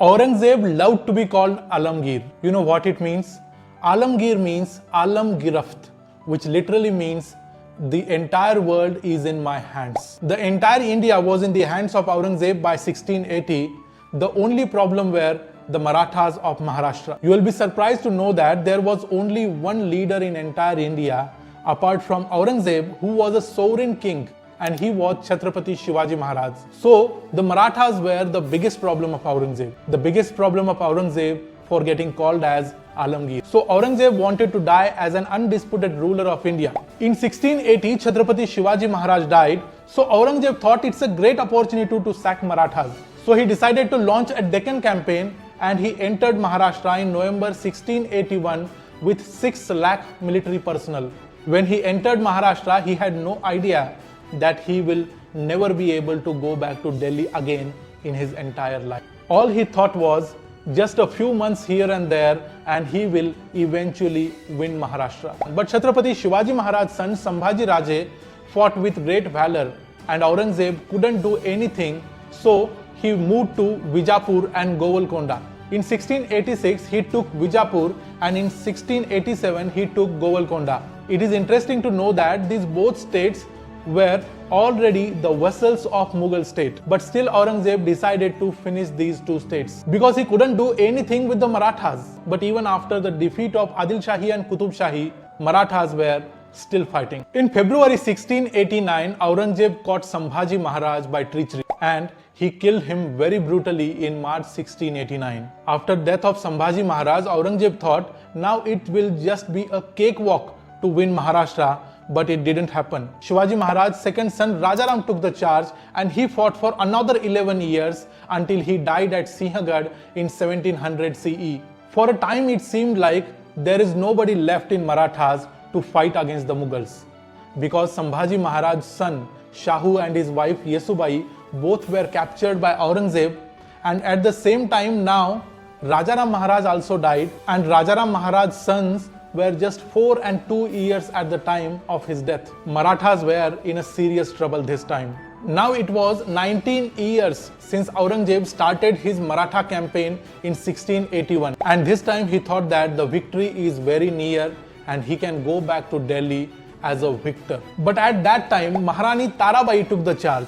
Aurangzeb loved to be called Alamgir. You know what it means? Alamgir means Alam Giraft, which literally means the entire world is in my hands. The entire India was in the hands of Aurangzeb by 1680. The only problem were the Marathas of Maharashtra. You will be surprised to know that there was only one leader in entire India apart from Aurangzeb who was a sovereign king, and he was Chhatrapati Shivaji Maharaj. So the Marathas were the biggest problem of Aurangzeb. The biggest problem of Aurangzeb for getting called as Alamgir. So Aurangzeb wanted to die as an undisputed ruler of India. In 1680, Chhatrapati Shivaji Maharaj died. So Aurangzeb thought it's a great opportunity to sack Marathas. So he decided to launch a Deccan campaign, and he entered Maharashtra in November 1681 with 6 lakh military personnel. When he entered Maharashtra, he had no idea that he will never be able to go back to Delhi again in his entire life. All he thought was just a few months here and there and he will eventually win Maharashtra. But Chhatrapati Shivaji Maharaj's son Sambhaji Raje fought with great valor, and Aurangzeb couldn't do anything, so he moved to Vijapur and Golconda. In 1686 he took Vijapur, and in 1687 he took Golconda. It is interesting to know that these both states were already the vassals of Mughal state, but still Aurangzeb decided to finish these two states because he couldn't do anything with the Marathas. But even after the defeat of Adil Shahi and Qutub Shahi, Marathas were still fighting. In February 1689, Aurangzeb caught Sambhaji Maharaj by treachery, and he killed him very brutally in March 1689. After death of Sambhaji Maharaj, Aurangzeb thought now it will just be a cakewalk to win Maharashtra, but it didn't happen. Shivaji Maharaj's second son Rajaram took the charge, and he fought for another 11 years until he died at Sinhgarh in 1700 CE. For a time it seemed like there is nobody left in Marathas to fight against the Mughals, because Sambhaji Maharaj's son Shahu and his wife Yesubai both were captured by Aurangzeb, and at the same time now Rajaram Maharaj also died, and Rajaram Maharaj's sons were just 4 and 2 years at the time of his death. Marathas were in a serious trouble this time. Now it was 19 years since Aurangzeb started his Maratha campaign in 1681, and this time he thought that the victory is very near and he can go back to Delhi as a victor. But at that time Maharani Tarabai took the charge.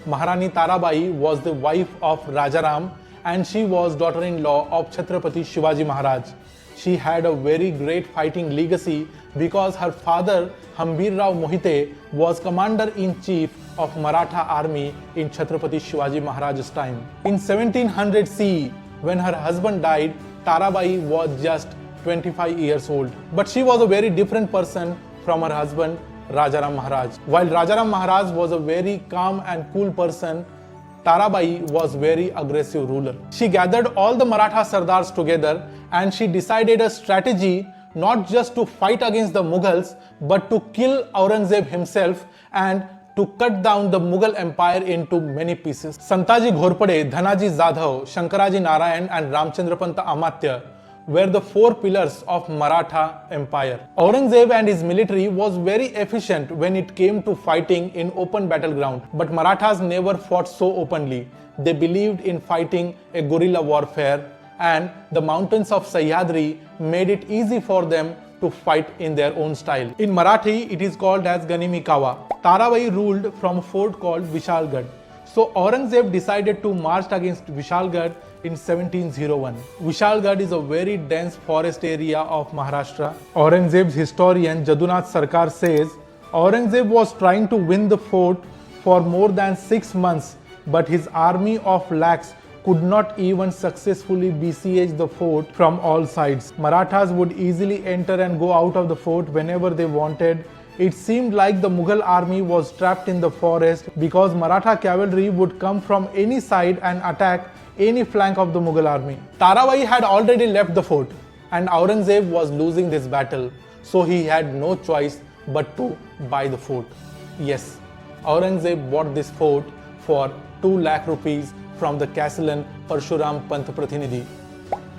Maharani Tarabai was the wife of Rajaram, and she was daughter-in-law of Chhatrapati Shivaji Maharaj. She had a very great fighting legacy because her father Hambir Rao Mohite was commander-in-chief of Maratha army in Chhatrapati Shivaji Maharaj's time. In 1700 CE, when her husband died, Tarabai was just 25 years old. But she was a very different person from her husband Rajaram Maharaj. While Rajaram Maharaj was a very calm and cool person, Tarabai was very aggressive ruler. She gathered all the Maratha Sardars together, and she decided a strategy not just to fight against the Mughals, but to kill Aurangzeb himself and to cut down the Mughal Empire into many pieces. Santaji Ghorpade, Dhanaji Jadhav, Shankaraji Narayan and Ramchandrapanta Amatya were the 4 pillars of Maratha Empire. Aurangzeb and his military was very efficient when it came to fighting in open battleground, but Marathas never fought so openly. They believed in fighting a guerrilla warfare, and the mountains of Sahyadri made it easy for them to fight in their own style. In Marathi, it is called as Ganimi Kawa. Tarabai ruled from a fort called Vishalgarh. So Aurangzeb decided to march against Vishalgarh in 1701. Vishalgarh is a very dense forest area of Maharashtra. Aurangzeb's historian Jadunath Sarkar says Aurangzeb was trying to win the fort for more than 6 months, but his army of lakhs could not even successfully besiege the fort from all sides. Marathas would easily enter and go out of the fort whenever they wanted. It seemed like the Mughal army was trapped in the forest because Maratha cavalry would come from any side and attack any flank of the Mughal army. Tarabai had already left the fort, and Aurangzeb was losing this battle, so he had no choice but to buy the fort. Yes, Aurangzeb bought this fort for 2 lakh rupees from the Castellan Parshuram Pant Prathinidhi.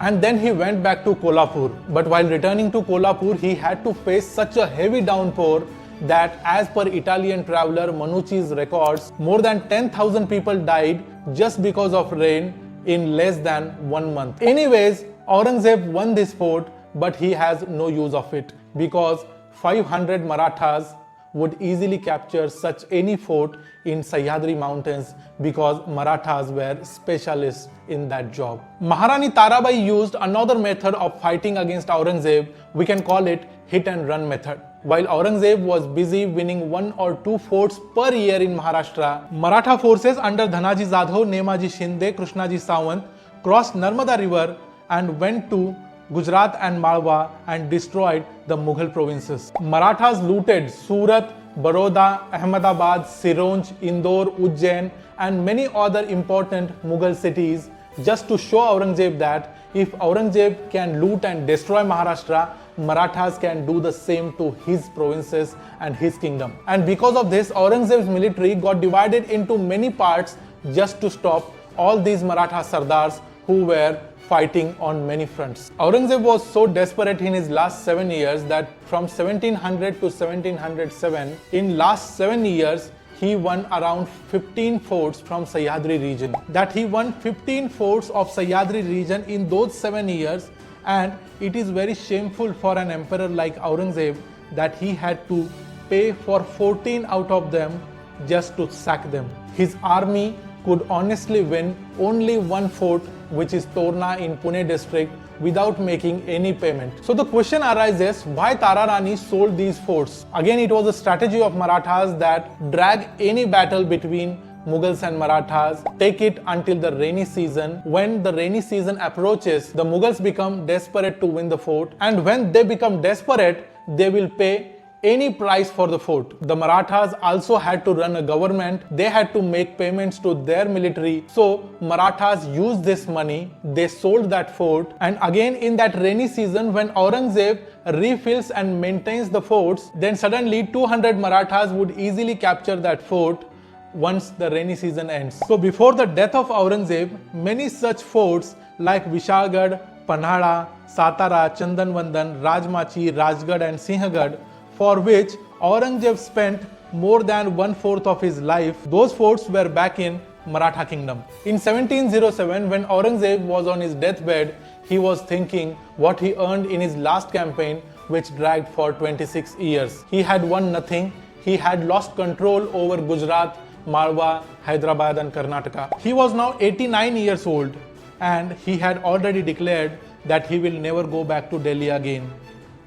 And then he went back to Kolhapur. But while returning to Kolhapur, he had to face such a heavy downpour that, as per Italian traveler Manucci's records, more than 10,000 people died just because of rain in less than 1 month. Anyways, Aurangzeb won this fort, but he has no use of it because 500 Marathas would easily capture such any fort in Sahyadri mountains because Marathas were specialists in that job. Maharani Tarabai used another method of fighting against Aurangzeb. We can call it hit and run method. While Aurangzeb was busy winning 1 or 2 forts per year in Maharashtra, Maratha forces under Dhanaji Jadhav, Nemaji Shinde, Krishnaji Sawant crossed Narmada river and went to Gujarat and Malwa and destroyed the Mughal provinces. Marathas looted Surat, Baroda, Ahmedabad, Sironj, Indore, Ujjain and many other important Mughal cities just to show Aurangzeb that if Aurangzeb can loot and destroy Maharashtra, Marathas can do the same to his provinces and his kingdom. And because of this, Aurangzeb's military got divided into many parts just to stop all these Maratha Sardars who were fighting on many fronts. Aurangzeb was so desperate in his last 7 years that from 1700 to 1707, in last 7 years, he won around 15 forts from Sahyadri region. That he won 15 forts of Sahyadri region in those 7 years, and it is very shameful for an emperor like Aurangzeb that he had to pay for 14 out of them just to sack them. His army could honestly win only 1 fort, which is Torna in Pune district, without making any payment. So the question arises, why Tararani sold these forts? Again, it was a strategy of Marathas that drag any battle between Mughals and Marathas, take it until the rainy season. When the rainy season approaches, the Mughals become desperate to win the fort, and when they become desperate, they will pay any price for the fort. The Marathas also had to run a government. They had to make payments to their military. So Marathas used this money. They sold that fort. And again in that rainy season, when Aurangzeb refills and maintains the forts, then suddenly 200 Marathas would easily capture that fort once the rainy season ends. So before the death of Aurangzeb, many such forts like Vishalgarh, Panhada, Satara, Chandanvandan, Rajmachi, Rajgarh and Sinhgarh, for which Aurangzeb spent more than 1/4 of his life, those forts were back in Maratha kingdom. In 1707, when Aurangzeb was on his deathbed, he was thinking what he earned in his last campaign, which dragged for 26 years. He had won nothing. He had lost control over Gujarat, Malwa, Hyderabad and Karnataka. He was now 89 years old and he had already declared that he will never go back to Delhi again.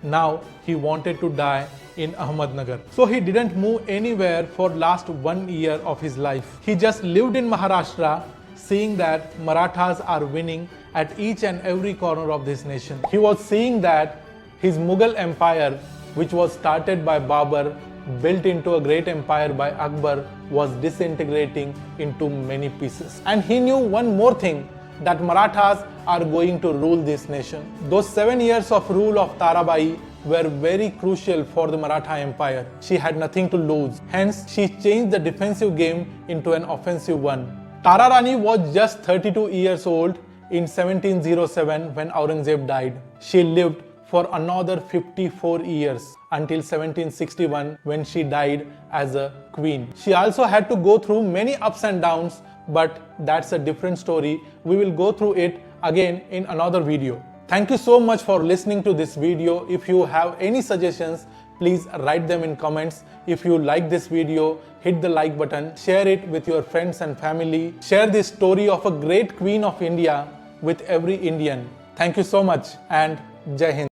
Now he wanted to die in Ahmednagar. So he didn't move anywhere for last 1 year of his life. He just lived in Maharashtra, seeing that Marathas are winning at each and every corner of this nation. He was seeing that his Mughal Empire, which was started by Babur, built into a great empire by Akbar, was disintegrating into many pieces. And he knew one more thing, that Marathas are going to rule this nation. Those 7 years of rule of Tarabai were very crucial for the Maratha Empire. She had nothing to lose. Hence, she changed the defensive game into an offensive one. Tararani was just 32 years old in 1707 when Aurangzeb died. She lived for another 54 years until 1761 when she died as a queen. She also had to go through many ups and downs, but that's a different story. We will go through it again in another video. Thank you so much for listening to this video. If you have any suggestions, please write them in comments. If you like this video, hit the like button, share it with your friends and family. Share this story of a great queen of India with every Indian. Thank you so much and Jai Hind.